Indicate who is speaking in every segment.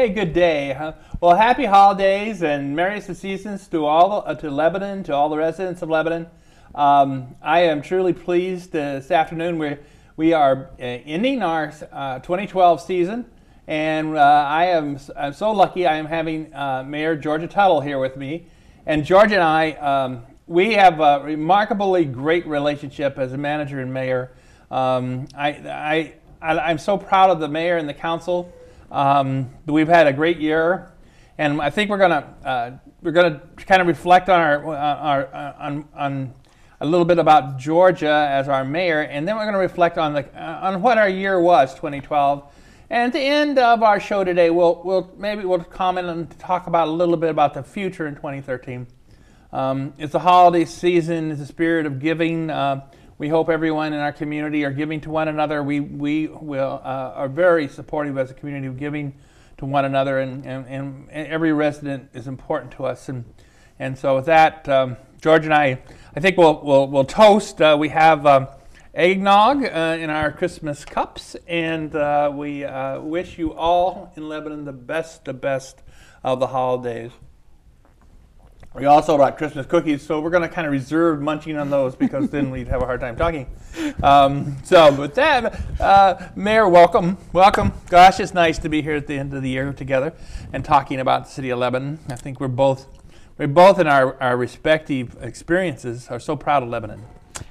Speaker 1: Hey, good day. Well, happy holidays and merriest of seasons to to Lebanon, to all the residents of Lebanon. I am truly pleased this afternoon. We are ending our 2012 season, and I'm so lucky. I am having Mayor Georgia Tuttle here with me, and Georgia and we have a remarkably great relationship as a manager and mayor. I'm so proud of the mayor and the council. We've had a great year, and I think we're gonna kind of reflect on on a little bit about Georgia as our mayor, and then we're going to reflect on what our year was, 2012. And at the end of our show today, we'll comment and talk about a little bit about the future in 2013. It's the holiday season. It's the spirit of giving. We hope everyone in our community are giving to one another. We are very supportive as a community of giving to one another, and every resident is important to us. And so with that, George and I think we'll toast. We have eggnog in our Christmas cups, and we wish you all in Lebanon the best of the holidays. We also brought Christmas cookies, so we're going to kind of reserve munching on those because then we'd have a hard time talking. So with that, Mayor, welcome. Gosh, it's nice to be here at the end of the year together and talking about the city of Lebanon. I think we're both in our respective experiences are so proud of Lebanon.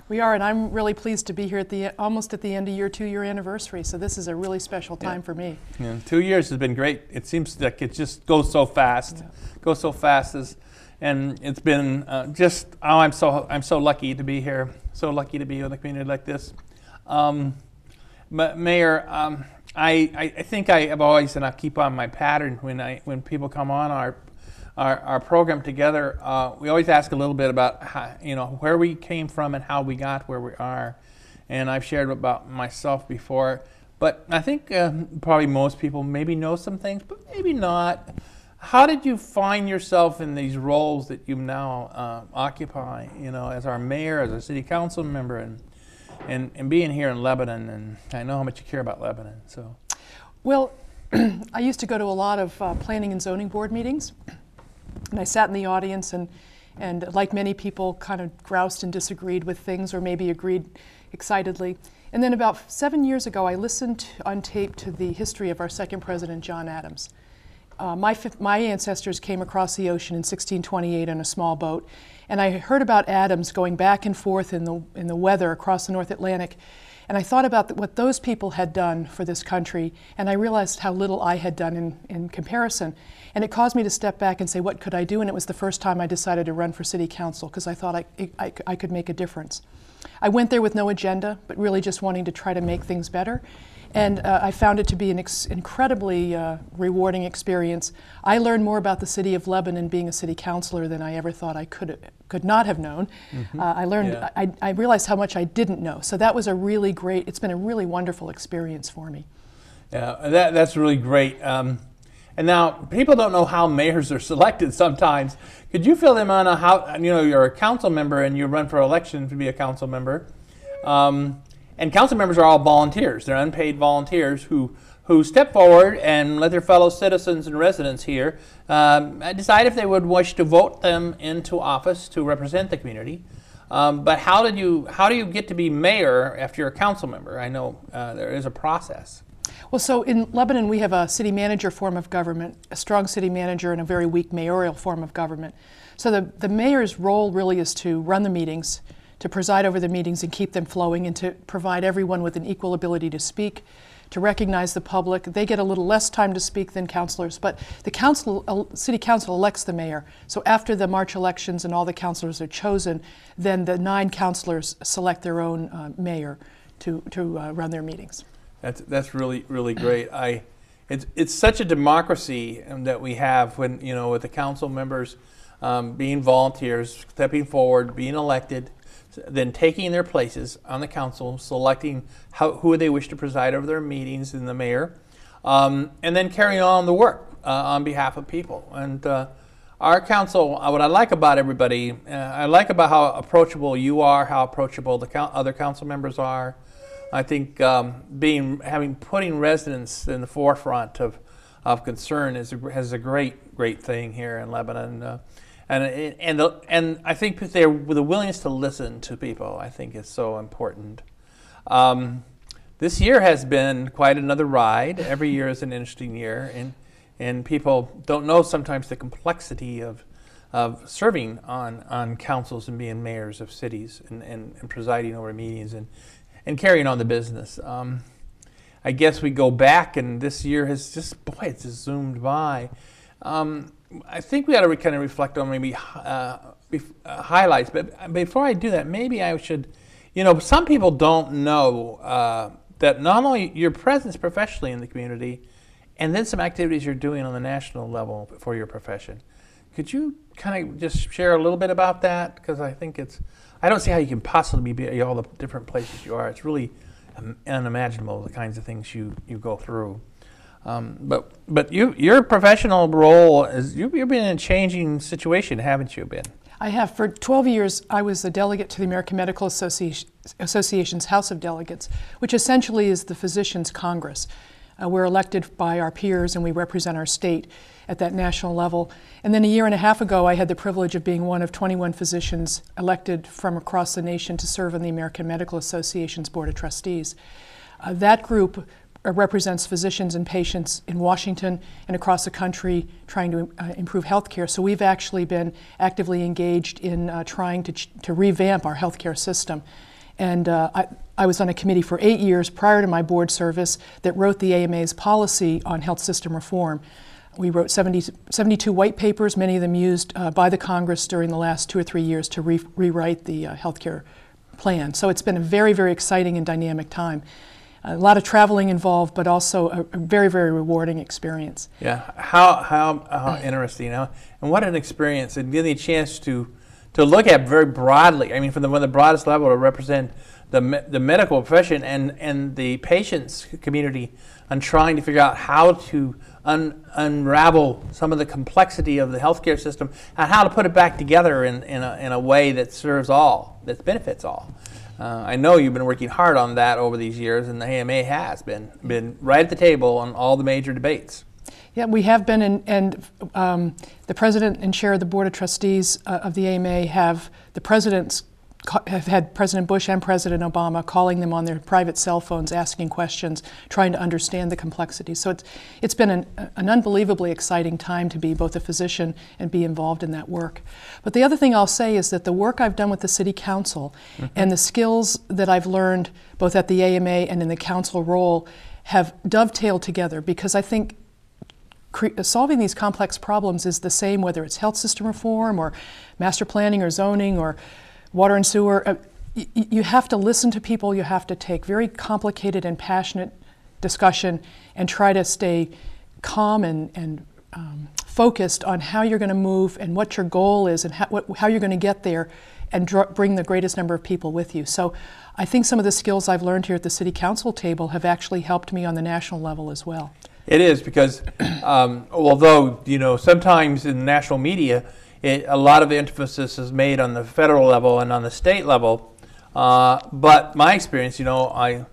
Speaker 2: We are, and I'm really pleased to be here almost at the end of your 2-year anniversary. So this is a really special time for me.
Speaker 1: Yeah, 2 years has been great. It seems like it just goes so fast. And it's been I'm so lucky to be here, so lucky to be in a community like this. But Mayor, I think I have always, and I keep on my pattern when people come on our program together, we always ask a little bit about how, where we came from and how we got where we are. And I've shared about myself before, but I think probably most people maybe know some things, but maybe not. How did you find yourself in these roles that you now occupy, as our mayor, as a city council member, and being here in Lebanon? And I know how much you care about Lebanon. So,
Speaker 2: well, I used to go to a lot of planning and zoning board meetings, and I sat in the audience and like many people, kind of groused and disagreed with things, or maybe agreed excitedly. And then about 7 years ago, I listened on tape to the history of our second president, John Adams. My ancestors came across the ocean in 1628 on a small boat, and I heard about Adams going back and forth in the weather across the North Atlantic, and I thought about what those people had done for this country, and I realized how little I had done in comparison, and it caused me to step back and say, what could I do? And it was the first time I decided to run for city council because I thought I could make a difference. I went there with no agenda, but really just wanting to try to make things better. And I found it to be an incredibly rewarding experience. I learned more about the city of Lebanon being a city councilor than I ever thought I could not have known. Mm-hmm. I realized how much I didn't know. So that was it's been a really wonderful experience for me.
Speaker 1: Yeah, that's really great. And now, people don't know how mayors are selected sometimes. Could you fill them on how, you're a council member and you run for election to be a council member. And council members are all volunteers. They're unpaid volunteers who step forward and let their fellow citizens and residents here decide if they would wish to vote them into office to represent the community. But how do you get to be mayor after you're a council member? I know there is a process.
Speaker 2: Well, so in Lebanon, we have a city manager form of government, a strong city manager, and a very weak mayoral form of government. So the mayor's role really is to run the meetings, to preside over the meetings and keep them flowing, and to provide everyone with an equal ability to speak, to recognize the public. They get a little less time to speak than councilors, but the city council elects the mayor. So after the March elections and all the councilors are chosen, then the 9 councilors select their own mayor to run their meetings.
Speaker 1: That's really, really great. It's such a democracy that we have when, with the council members being volunteers, stepping forward, being elected, then taking their places on the council, selecting who they wish to preside over their meetings in the mayor, and then carrying on the work on behalf of people. And our council, what I like about everybody, I like about how approachable you are, how approachable the other council members are. I think putting residents in the forefront of concern has a great thing here in Lebanon. And I think the willingness to listen to people, I think, is so important. This year has been quite another ride. Every year is an interesting year, and people don't know sometimes the complexity of serving on councils and being mayors of cities and presiding over meetings and carrying on the business. I guess we go back, and this year has it's just zoomed by. I think we ought to kind of reflect on maybe highlights, but before I do that, maybe I should, some people don't know that not only your presence professionally in the community, and then some activities you're doing on the national level for your profession. Could you kind of just share a little bit about that? Because I think I don't see how you can possibly be all the different places you are. It's really unimaginable, the kinds of things you go through. But your professional role is you've been in a changing situation, haven't you been?
Speaker 2: I have. For 12 years, I was a delegate to the American Medical Association's House of Delegates, which essentially is the Physicians' Congress. We're elected by our peers, and we represent our state at that national level. And then a year and a half ago, I had the privilege of being one of 21 physicians elected from across the nation to serve on the American Medical Association's Board of Trustees. That group represents physicians and patients in Washington and across the country trying to improve healthcare. So we've actually been actively engaged in trying to revamp our healthcare system. And I was on a committee for 8 years prior to my board service that wrote the AMA's policy on health system reform. We wrote 72 white papers, many of them used by the Congress during the last 2 or 3 years to rewrite the healthcare plan. So it's been a very, very exciting and dynamic time. A lot of traveling involved, but also a very, very rewarding experience.
Speaker 1: Yeah, how interesting, and what an experience, and getting a chance to look at very broadly. I mean, from the broadest level, to represent the medical profession and the patients community, on trying to figure out how to unravel some of the complexity of the healthcare system and how to put it back together in a way that serves all, that benefits all. I know you've been working hard on that over these years, and the AMA has been right at the table on all the major debates.
Speaker 2: Yeah, we have been, and the president and chair of the Board of Trustees of the AMA have had President Bush and President Obama calling them on their private cell phones, asking questions, trying to understand the complexity. So it's been an unbelievably exciting time to be both a physician and be involved in that work. But the other thing I'll say is that the work I've done with the City Council and the skills that I've learned both at the AMA and in the council role have dovetailed together, because I think solving these complex problems is the same whether it's health system reform or master planning or zoning or water and sewer. You have to listen to people. You have to take very complicated and passionate discussion and try to stay calm and focused on how you're going to move and what your goal is and how you're going to get there and bring the greatest number of people with you. So I think some of the skills I've learned here at the City Council table have actually helped me on the national level as well.
Speaker 1: It is, because although sometimes in national media a lot of emphasis is made on the federal level and on the state level, but my experience, I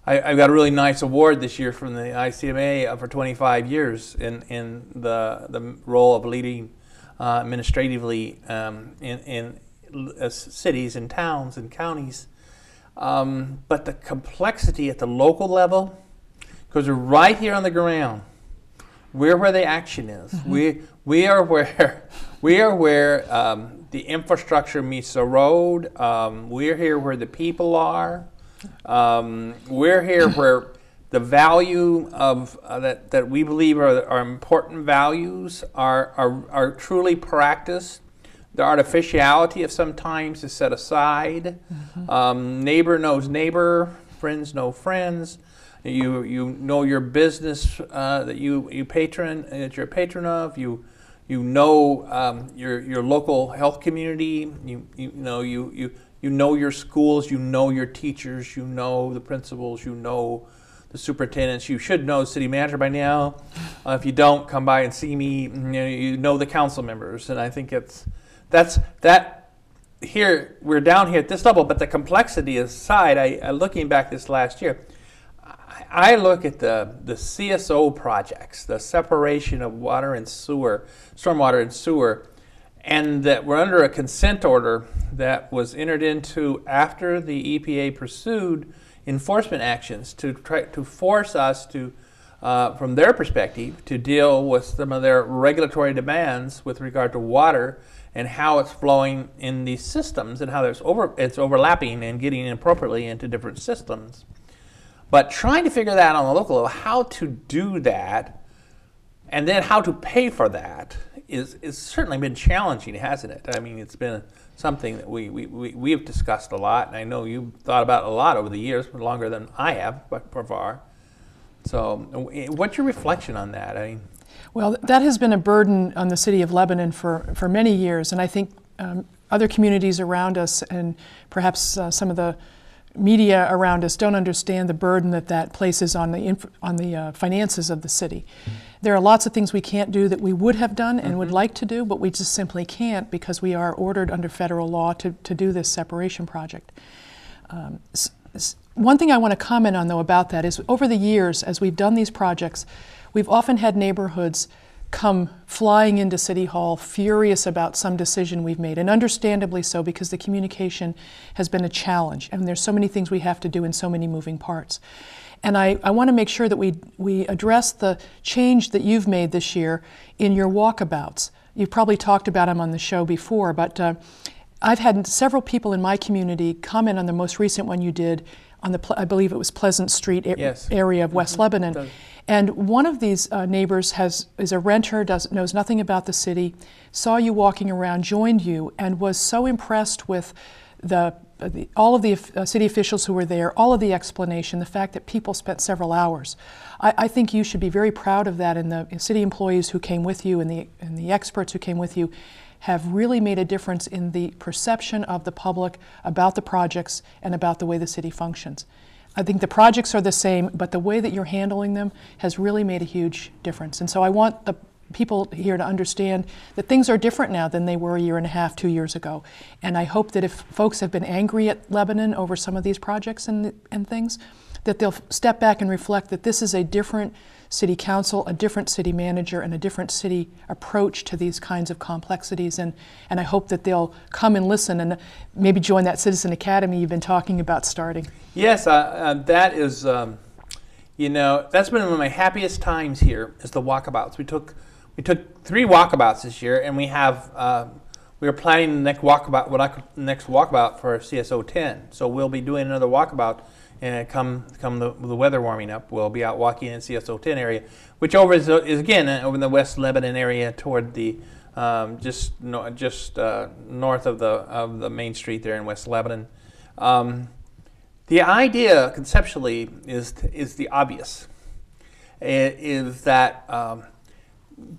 Speaker 1: got a really nice award this year from the ICMA for 25 years in the role of leading administratively in cities and towns and counties. But the complexity at the local level, because we're right here on the ground, we're where the action is. We are where the infrastructure meets the road. We're here where the people are. We're here where the value of that we believe are important values are truly practiced. The artificiality of sometimes is set aside. Neighbor knows neighbor, friends know friends. You know your business that you're a patron of. You know your local health community. You know your schools. You know your teachers. You know the principals. You know the superintendents. You should know the city manager by now. If you don't, come by and see me. You know the council members, and I think that here we're down here at this level. But the complexity aside, looking back this last year, I look at the CSO projects, the separation of water and sewer, stormwater and sewer, and that we're under a consent order that was entered into after the EPA pursued enforcement actions to try to force us to, from their perspective, to deal with some of their regulatory demands with regard to water and how it's flowing in these systems and how it's overlapping and getting inappropriately into different systems. But trying to figure that out on the local level, how to do that, and then how to pay for that is certainly been challenging, hasn't it? I mean, it's been something that we have discussed a lot, and I know you've thought about a lot over the years, longer than I have, but for far. So what's your reflection on that? I mean,
Speaker 2: well, that has been a burden on the city of Lebanon for many years, and I think other communities around us and perhaps some of the media around us don't understand the burden that places on the finances of the city. There are lots of things we can't do that we would have done and would like to do, but we just simply can't because we are ordered under federal law to do this separation project. One thing I want to comment on, though, about that is over the years, as we've done these projects, we've often had neighborhoods come flying into City Hall furious about some decision we've made, and understandably so, because the communication has been a challenge, and there's so many things we have to do and so many moving parts. And I want to make sure that we address the change that you've made this year in your walkabouts. You've probably talked about them on the show before, but I've had several people in my community comment on the most recent one you did on I believe it was Pleasant Street area of West Lebanon. And one of these neighbors is a renter, knows nothing about the city, saw you walking around, joined you, and was so impressed with all of the city officials who were there, all of the explanation, the fact that people spent several hours. I think you should be very proud of that, and the city employees who came with you and the experts who came with you have really made a difference in the perception of the public about the projects and about the way the city functions. I think the projects are the same, but the way that you're handling them has really made a huge difference. And so I want the people here to understand that things are different now than they were a year and a half, 2 years ago. And I hope that if folks have been angry at Lebanon over some of these projects and things, that they'll step back and reflect that this is a different city council, a different city manager, and a different city approach to these kinds of complexities. And I hope that they'll come and listen and maybe join that Citizen Academy you've been talking about starting.
Speaker 1: Yes, that is, that's been one of my happiest times here is the walkabouts. We took 3 walkabouts this year, and we are planning the next walkabout for CSO 10. So we'll be doing another walkabout. And come the weather warming up, we'll be out walking in CSO 10 area, which is again over in the West Lebanon area toward the just north of the main street there in West Lebanon. The idea conceptually is the obvious. It is that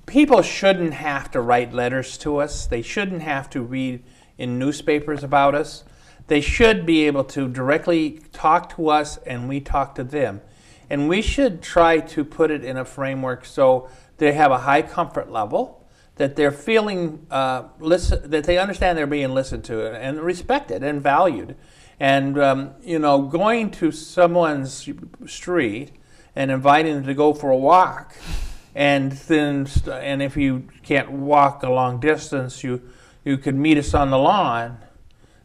Speaker 1: people shouldn't have to write letters to us. They shouldn't have to read in newspapers about us. They should be able to directly talk to us and we talk to them. And we should try to put it in a framework so they have a high comfort level, that they're feeling, that they understand they're being listened to and respected and valued. And, going to someone's street and inviting them to go for a walk, and if you can't walk a long distance, you could meet us on the lawn,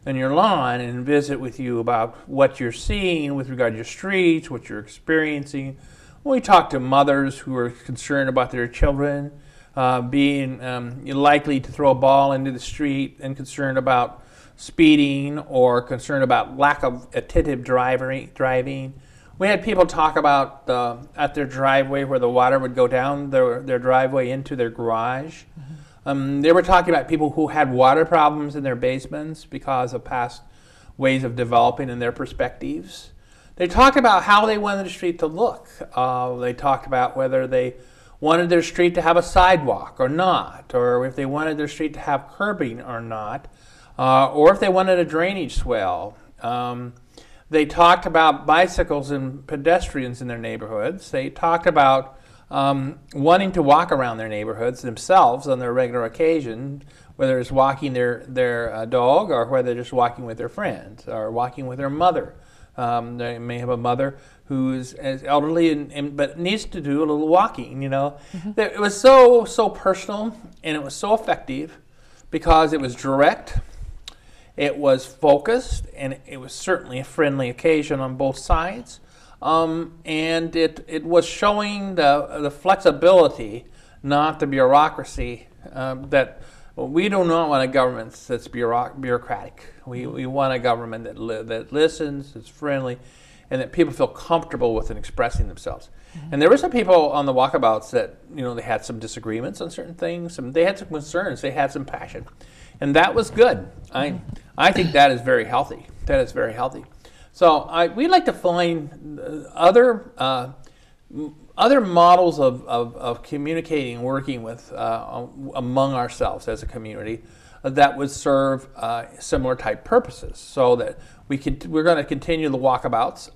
Speaker 1: and visit with you about what you're seeing with regard to your streets, what you're experiencing. We talk to mothers who are concerned about their children being likely to throw a ball into the street and concerned about speeding or concerned about lack of attentive driving. We had people talk about at their driveway where the water would go down their driveway into their garage. They were talking about people who had water problems in their basements because of past ways of developing in their perspectives. They talked about how they wanted the street to look. They talked about whether they wanted their street to have a sidewalk or not, or if they wanted their street to have curbing or not, or if they wanted a drainage swell. They talked about bicycles and pedestrians in their neighborhoods. They talked about wanting to walk around their neighborhoods themselves on their regular occasion, whether it's walking their dog or whether they're just walking with their friends or walking with their mother They may have a mother who's as elderly but needs to do a little walking. It was so personal, and it was so effective because it was direct, it was focused, and it was certainly a friendly occasion on both sides. And it was showing the flexibility, not the bureaucracy, that we do not want a government that's bureaucratic. We want a government that listens, that's friendly, and that people feel comfortable with in expressing themselves. Mm-hmm. And there were some people on the walkabouts that, they had some disagreements on certain things. They had some concerns. They had some passion. And that was good. I think that is very healthy. That is very healthy. So we like to find other models of communicating and working with among ourselves as a community that would serve similar type purposes, so that we're going to continue the walkabouts.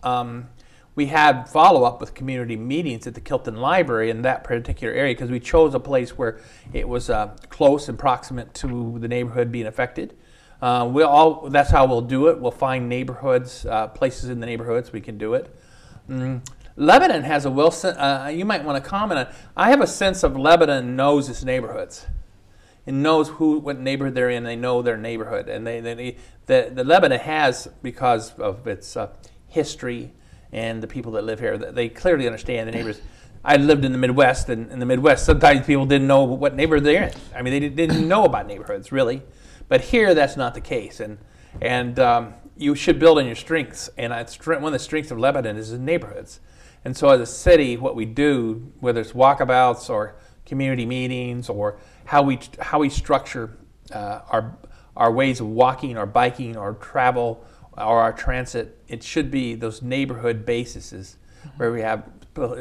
Speaker 1: We had follow-up with community meetings at the Kilton Library in that particular area because we chose a place where it was close and proximate to the neighborhood being affected. That's how we'll do it. We'll find neighborhoods, places in the neighborhoods we can do it. Lebanon has you might want to comment on. I have a sense of Lebanon knows its neighborhoods. It knows what neighborhood they're in. They know their neighborhood, and the Lebanon has, because of its history and the people that live here, they clearly understand the neighbors. I lived in the Midwest, and in the Midwest, sometimes people didn't know what neighborhood they're in. I mean, they didn't know about neighborhoods really, but here that's not the case, and you should build on your strengths. And one of the strengths of Lebanon is the neighborhoods. And so as a city, what we do, whether it's walkabouts or community meetings or how we structure our ways of walking or biking or travel or our transit, it should be those neighborhood bases where we have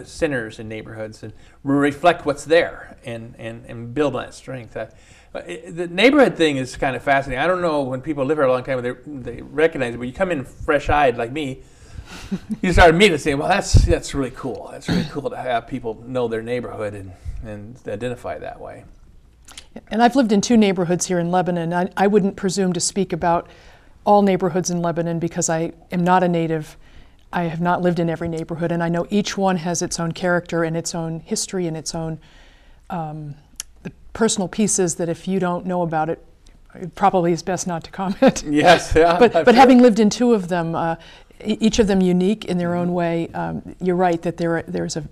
Speaker 1: centers in neighborhoods and reflect what's there and build on that strength. The neighborhood thing is kind of fascinating. I don't know when people live here a long time, they recognize it, but you come in fresh-eyed like me, you start immediately saying, well, that's really cool. That's really cool to have people know their neighborhood and identify that way.
Speaker 2: And I've lived in 2 neighborhoods here in Lebanon. I wouldn't presume to speak about all neighborhoods in Lebanon because I am not a native. I have not lived in every neighborhood, and I know each one has its own character and its own history and its own the personal pieces that if you don't know about it, it probably is best not to comment.
Speaker 1: Yes, yeah.
Speaker 2: But having lived in 2 of them, each of them unique in their own way, you're right that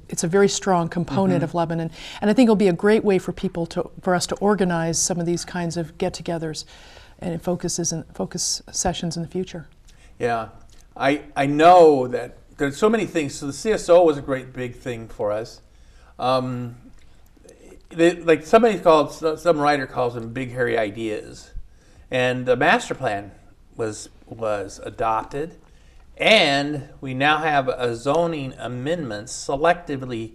Speaker 2: it's a very strong component of Lebanon, and I think it'll be a great way for for us to organize some of these kinds of get-togethers and focus sessions in the future.
Speaker 1: Yeah, I know that there's so many things. So the CSO was a great big thing for us. Like some writer calls them big hairy ideas, and the master plan was adopted. And we now have a zoning amendment selectively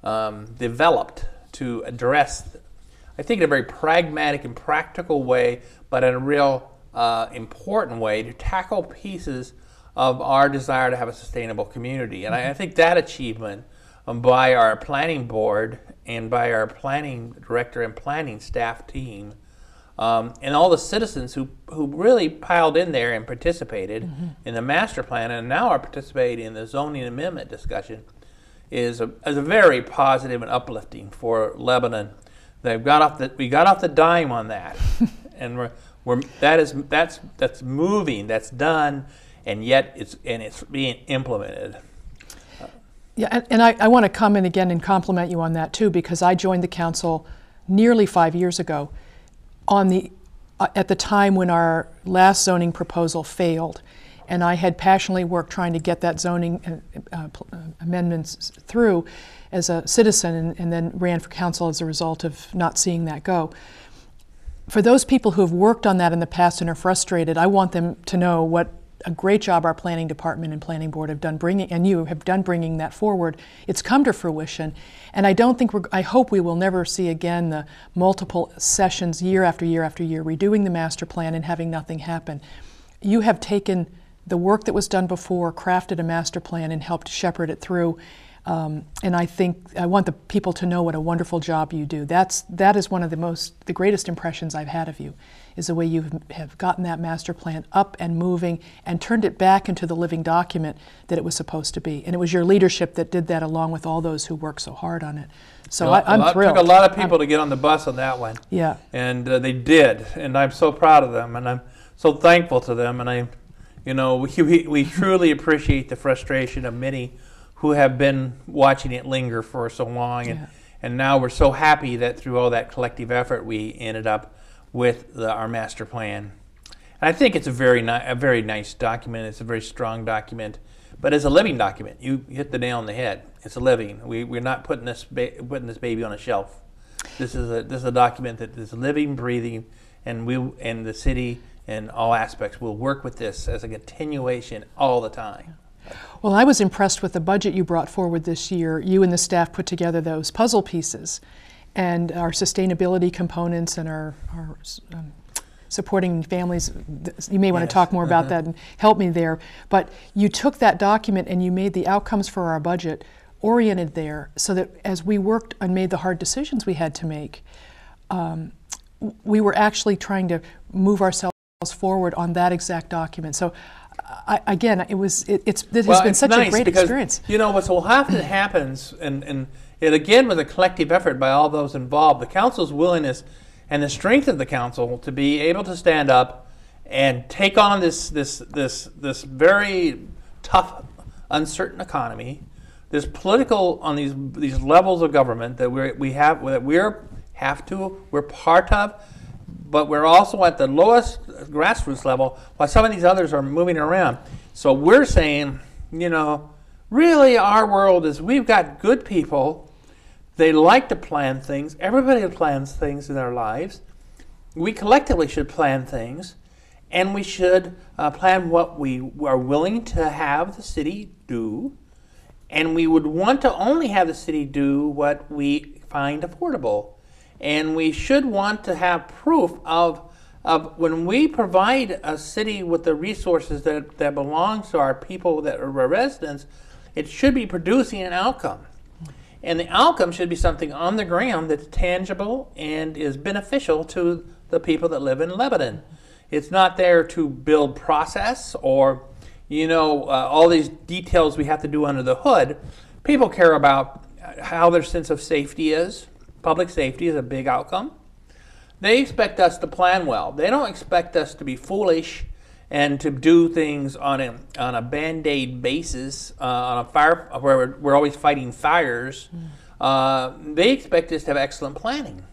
Speaker 1: developed to address, I think, in a very pragmatic and practical way, but in a real important way to tackle pieces of our desire to have a sustainable community. And I think that achievement by our planning board and by our planning director and planning staff team, and all the citizens who really piled in there and participated in the master plan and now are participating in the zoning amendment discussion is a very positive and uplifting for Lebanon. We got off the dime on that, and that's moving, that's done, and yet it's being implemented.
Speaker 2: Yeah, and I want to come in again and compliment you on that too, because I joined the council nearly 5 years ago at the time when our last zoning proposal failed, and I had passionately worked trying to get that zoning amendments through as a citizen, and then ran for council as a result of not seeing that go. For those people who have worked on that in the past and are frustrated, I want them to know what a great job our planning department and planning board have done bringing that forward. It's come to fruition, and I hope we will never see again the multiple sessions year after year after year redoing the master plan and having nothing happen. You have taken the work that was done before, crafted a master plan, and helped shepherd it through. And I think I want the people to know what a wonderful job you do. That is one of the greatest impressions I've had of you, is the way you have gotten that master plan up and moving and turned it back into the living document that it was supposed to be. And it was your leadership that did that, along with all those who worked so hard on it. So I'm thrilled.
Speaker 1: It took a lot of people to get on the bus on that one.
Speaker 2: Yeah.
Speaker 1: And they did, and I'm so proud of them, and I'm so thankful to them, and we truly appreciate the frustration of many who have been watching it linger for so long, and now we're so happy that through all that collective effort we ended up with our master plan. And I think it's a very nice document. It's a very strong document, but it's a living document. You hit the nail on the head. It's a living. We're not putting this baby on a shelf. This is a document that is living, breathing, and the city and all aspects will work with this as a continuation all the time.
Speaker 2: Well, I was impressed with the budget you brought forward this year. You and the staff put together those puzzle pieces, and our sustainability components and our supporting families. You may want to talk more about that and help me there. But you took that document and you made the outcomes for our budget oriented there, so that as we worked and made the hard decisions we had to make, we were actually trying to move ourselves forward on that exact document. So again, it has been such a great experience.
Speaker 1: What's often happens, and it again was a collective effort by all those involved. The council's willingness and the strength of the council to be able to stand up and take on this very tough, uncertain economy, this political on these levels of government that we're part of. But we're also at the lowest grassroots level, while some of these others are moving around. So we're saying, really our world is, we've got good people. They like to plan things. Everybody plans things in their lives. We collectively should plan things, and we should plan what we are willing to have the city do, and we would want to only have the city do what we find affordable. And we should want to have proof of when we provide a city with the resources that belongs to our people that are our residents, it should be producing an outcome. And the outcome should be something on the ground that's tangible and is beneficial to the people that live in Lebanon. It's not there to build process or, all these details we have to do under the hood. People care about how their sense of safety is. Public safety is a big outcome. They expect us to plan well. They don't expect us to be foolish and to do things on a Band-Aid basis, on a fire where we're always fighting fires. They expect us to have excellent planning.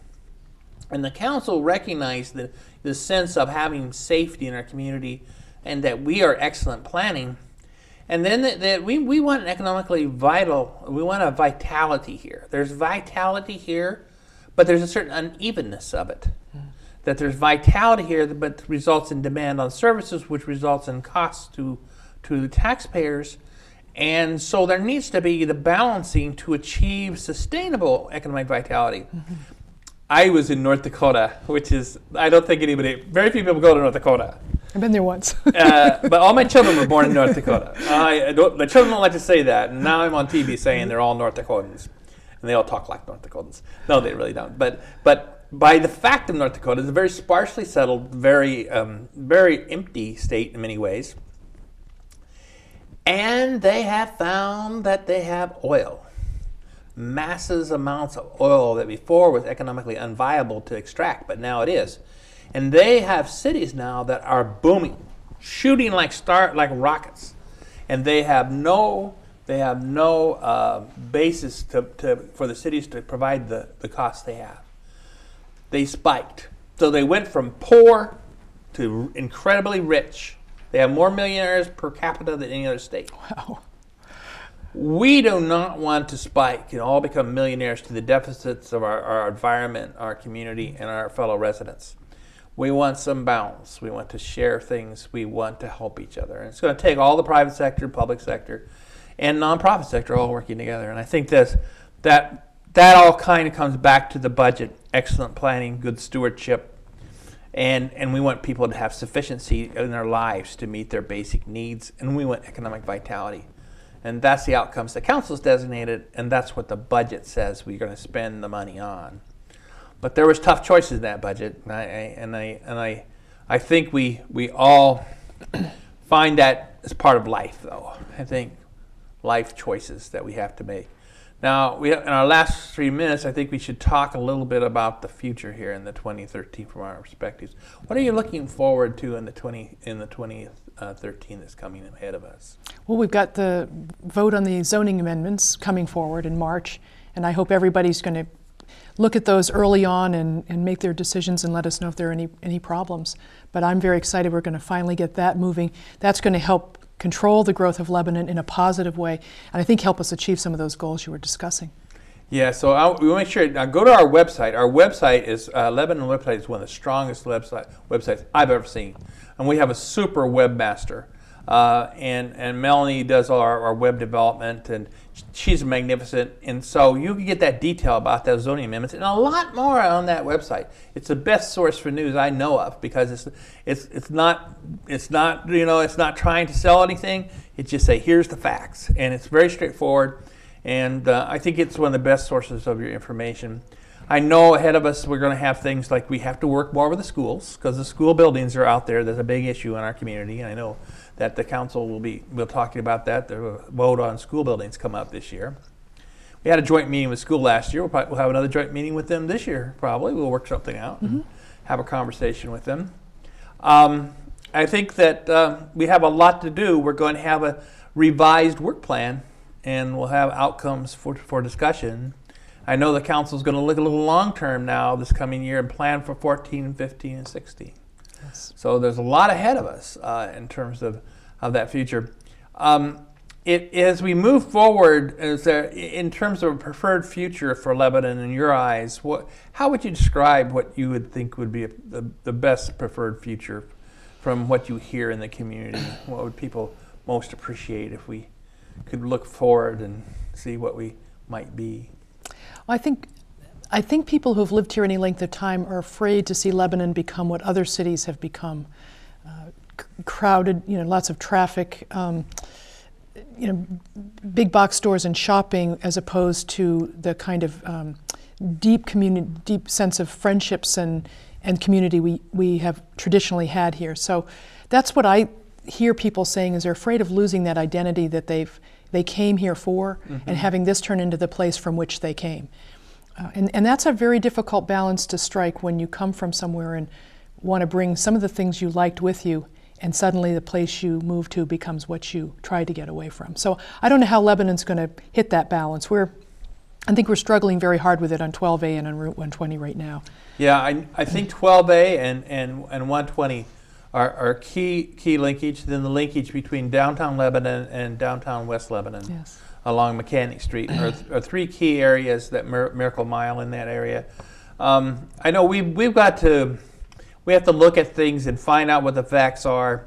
Speaker 1: And the council recognized the sense of having safety in our community and that we are excellent planning. And then that we want an economically vital, we want a vitality here. There's vitality here, but there's a certain unevenness of it. That there's vitality here, but results in demand on services, which results in costs to the taxpayers. And so there needs to be the balancing to achieve sustainable economic vitality. I was in North Dakota, which is, I don't think very few people go to North Dakota.
Speaker 2: I've been there once.
Speaker 1: But all my children were born in North Dakota. The children don't like to say that, and now I'm on TV saying they're all North Dakotans. And they all talk like North Dakotans. No, they really don't. But by the fact of North Dakota, it's a very sparsely settled, very empty state in many ways. And they have found that they have oil. Massive amounts of oil that before was economically unviable to extract, but now it is. And they have cities now that are booming, shooting like rockets, and they have no basis for the cities to provide the costs they have. They spiked, so they went from poor to incredibly rich. They have more millionaires per capita than any other state.
Speaker 2: Wow.
Speaker 1: We do not want to spike and all become millionaires to the deficits of our environment, our community, and our fellow residents. We want some balance. We want to share things. We want to help each other. And it's going to take all the private sector, public sector, and nonprofit sector all working together. And I think that all kind of comes back to the budget, excellent planning, good stewardship, and we want people to have sufficiency in their lives to meet their basic needs, and we want economic vitality. And that's the outcomes the council's designated, and that's what the budget says we're going to spend the money on. But there was tough choices in that budget, and I think we all find that as part of life, though. I think life choices that we have to make. Now, in our last 3 minutes, I think we should talk a little bit about the future here in the 2013 from our perspectives. What are you looking forward to in the 2013 that's coming ahead of us?
Speaker 2: Well, we've got the vote on the zoning amendments coming forward in March, and I hope everybody's going to look at those early on and make their decisions and let us know if there are any problems. But I'm very excited we're going to finally get that moving. That's going to help control the growth of Lebanon in a positive way, and I think help us achieve some of those goals you were discussing.
Speaker 1: Yeah, so we make sure, now go to our website. Our website is, Lebanon website is one of the strongest websites I've ever seen. And we have a super webmaster. And Melanie does all our web development, and she's magnificent. And so you can get that detail about those zoning amendments and a lot more on that website. It's the best source for news I know of, because it's not trying to sell anything. It's just say, here's the facts, and it's very straightforward. And I think it's one of the best sources of your information. I know ahead of us we're going to have things like we have to work more with the schools, because the school buildings are out there. There's a big issue in our community, and I know that the council will be talking about that. The vote on school buildings come up this year. We had a joint meeting with school last year. We'll have another joint meeting with them this year, probably. We'll work something out and have a conversation with them. I think that we have a lot to do. We're going to have a revised work plan, and we'll have outcomes for discussion. I know the council is going to look a little long-term now this coming year and plan for 14, 15, and 16. Yes. So there's a lot ahead of us in terms of that future. As we move forward, in terms of a preferred future for Lebanon in your eyes, how would you describe what you would think would be the best preferred future from what you hear in the community? What would people most appreciate if we could look forward and see what we might be?
Speaker 2: Well, I think people who've lived here any length of time are afraid to see Lebanon become what other cities have become. Crowded, lots of traffic, big box stores and shopping, as opposed to the kind of deep sense of friendships and community we have traditionally had here. So that's what I hear people saying, is they're afraid of losing that identity that they came here for, and having this turn into the place from which they came. And that's a very difficult balance to strike when you come from somewhere and want to bring some of the things you liked with you, and suddenly the place you move to becomes what you tried to get away from. So I don't know how Lebanon's going to hit that balance. I think we're struggling very hard with it on 12A and on Route 120 right now.
Speaker 1: Yeah, I think 12A and 120 are key linkage. Then the linkage between downtown Lebanon and downtown West Lebanon, yes, along Mechanic Street are three key areas, that Miracle Mile in that area. I know we have to look at things and find out what the facts are.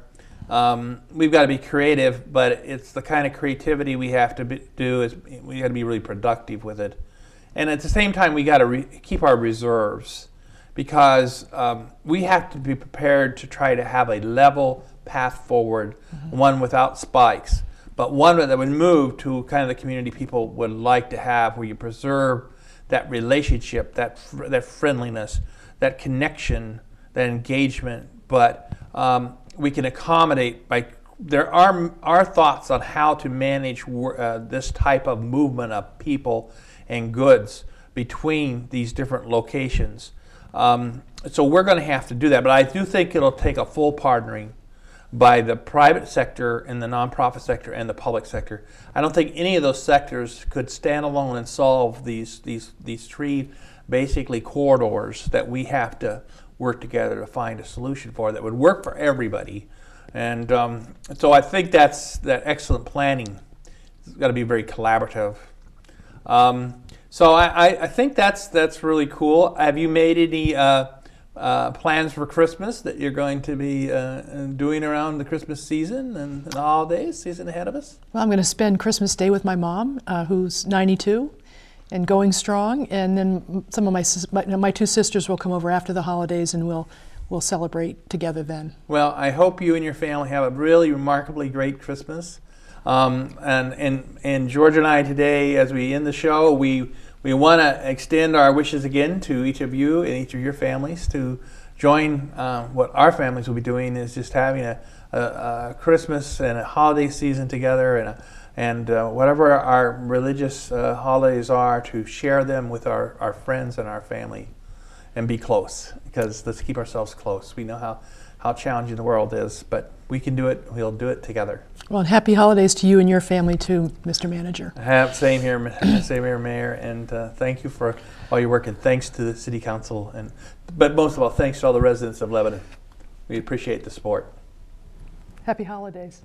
Speaker 1: We've got to be creative, but it's the kind of creativity we have to do is we got to be really productive with it. And at the same time, we got to keep our reserves, because we have to be prepared to try to have a level path forward, one without spikes, but one that would move to kind of the community people would like to have, where you preserve that relationship, that friendliness, that connection, that engagement, but we can accommodate there are thoughts on how to manage this type of movement of people and goods between these different locations. So we're going to have to do that, but I do think it'll take a full partnering by the private sector and the nonprofit sector and the public sector. I don't think any of those sectors could stand alone and solve these three basically corridors that we have to work together to find a solution for that would work for everybody. And so I think that excellent planning has got to be very collaborative. So I think that's really cool. Have you made any plans for Christmas that you're going to be doing around the Christmas season and the holidays season ahead of us?
Speaker 2: Well, I'm going to spend Christmas Day with my mom, who's 92 and going strong, and then some of my two sisters will come over after the holidays, and we'll celebrate together then.
Speaker 1: Well, I hope you and your family have a really remarkably great Christmas. And George and I today, as we end the show, we want to extend our wishes again to each of you and each of your families to join what our families will be doing, is just having a Christmas and a holiday season together, and whatever our religious holidays are, to share them with our friends and our family and be close, because let's keep ourselves close. We know how challenging the world is, but we can do it. We'll do it together.
Speaker 2: Well, and happy holidays to you and your family too, Mr. Manager.
Speaker 1: Same here, Mayor, and thank you for all your work, and thanks to the City Council, but most of all, thanks to all the residents of Lebanon. We appreciate the support.
Speaker 2: Happy holidays.